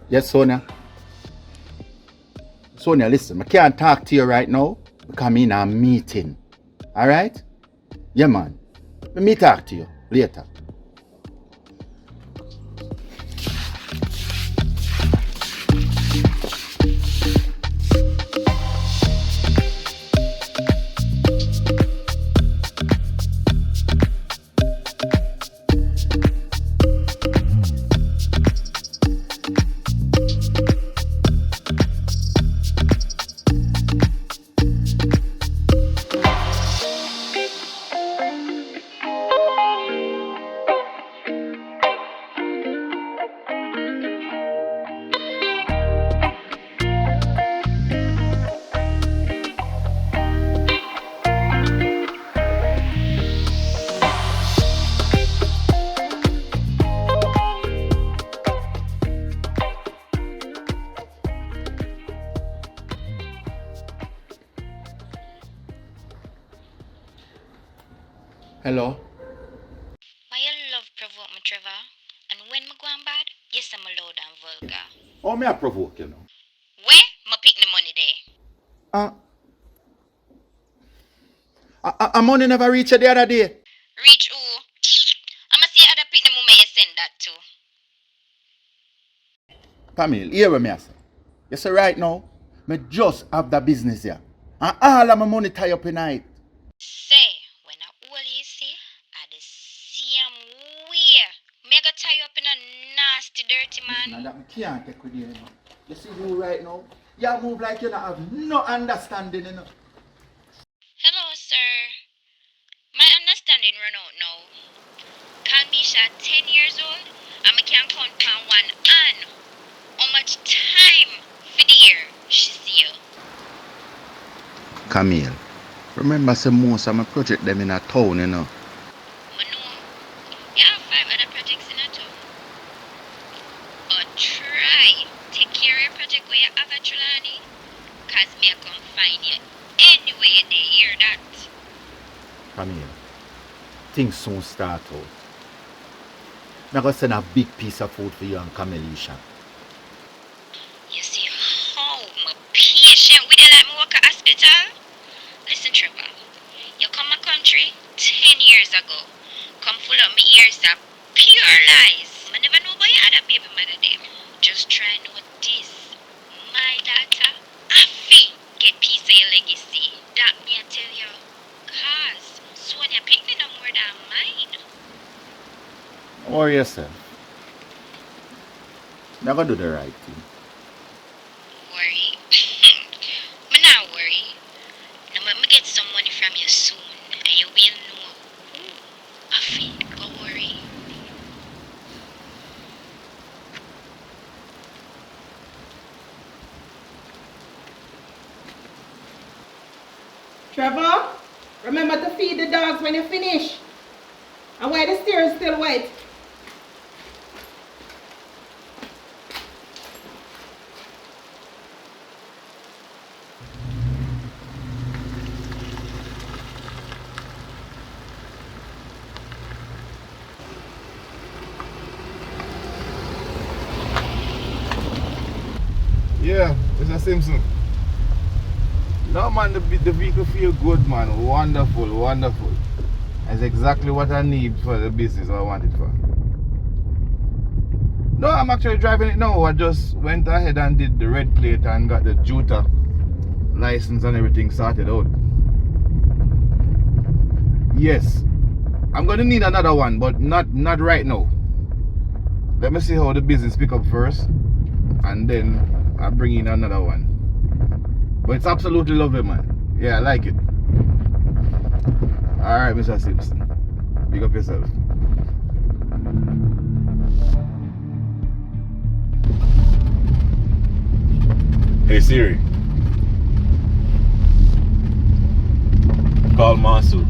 Yes, Sonia. Sonia, listen, I can't talk to you right now because I'm in a meeting. Alright? Yeah, man. Let me talk to you later. Hello? Why you love provoke me, Trevor? And when me go on bad, yes, I'm loud and vulgar. Oh, may I provoke you now? Where? Me pick the money there. Uh, I money never reached you the other day. Reach who? I'ma see other pick the money you send that to. Camille, hear what me I say. You see right now, me just have the business here. And all of my money tie up in it. Say, when I all you see, I the same way. Me go tie you up in a nasty dirty Now man. that me can't take with you, you know. You see you right now? You move like you don't have no understanding, you know. Hello, sir. My understanding run out now. Call me 10 years old, and I can count on one hand. How much time for the year she see you? Camille, remember say most of my project them in a town, you know. I know you have 5 other projects in a town. But try take care of your project where you have a Trelawney. Cause me I come find you anyway they hear that. Camille, things soon start out. I'm going to send a big piece of food for you and Camelisha. You see how my patient with you like me work at hospital? Listen, Trevor, you come my country 10 years ago. Come full up my ears of pure lies. I never know about your other baby mother them. Just try know this. My daughter, Afi, get piece of your legacy. That me I tell you. Cause Sonia pick me no more than mine. Or yourself. I'm going to do the right thing. Worry. Me not worry. Now me get some money from you soon. And you will know. Afi, go worry. Trevor, remember to feed the dogs when you finish. And why the stairs still wet? Yeah, Mr. Simpson. No man, the vehicle feel good, man. Wonderful, wonderful. That's exactly what I need for the business I want it for. No, I'm actually driving it now. I just went ahead and did the red plate and got the Juta license and everything sorted out. Yes, I'm gonna need another one, but not right now. Let me see how the business pick up first, and then I'll bring in another one. But it's absolutely lovely, man. Yeah, I like it. Alright, Mr. Simpson. Big up yourself. Hey Siri, call Masood.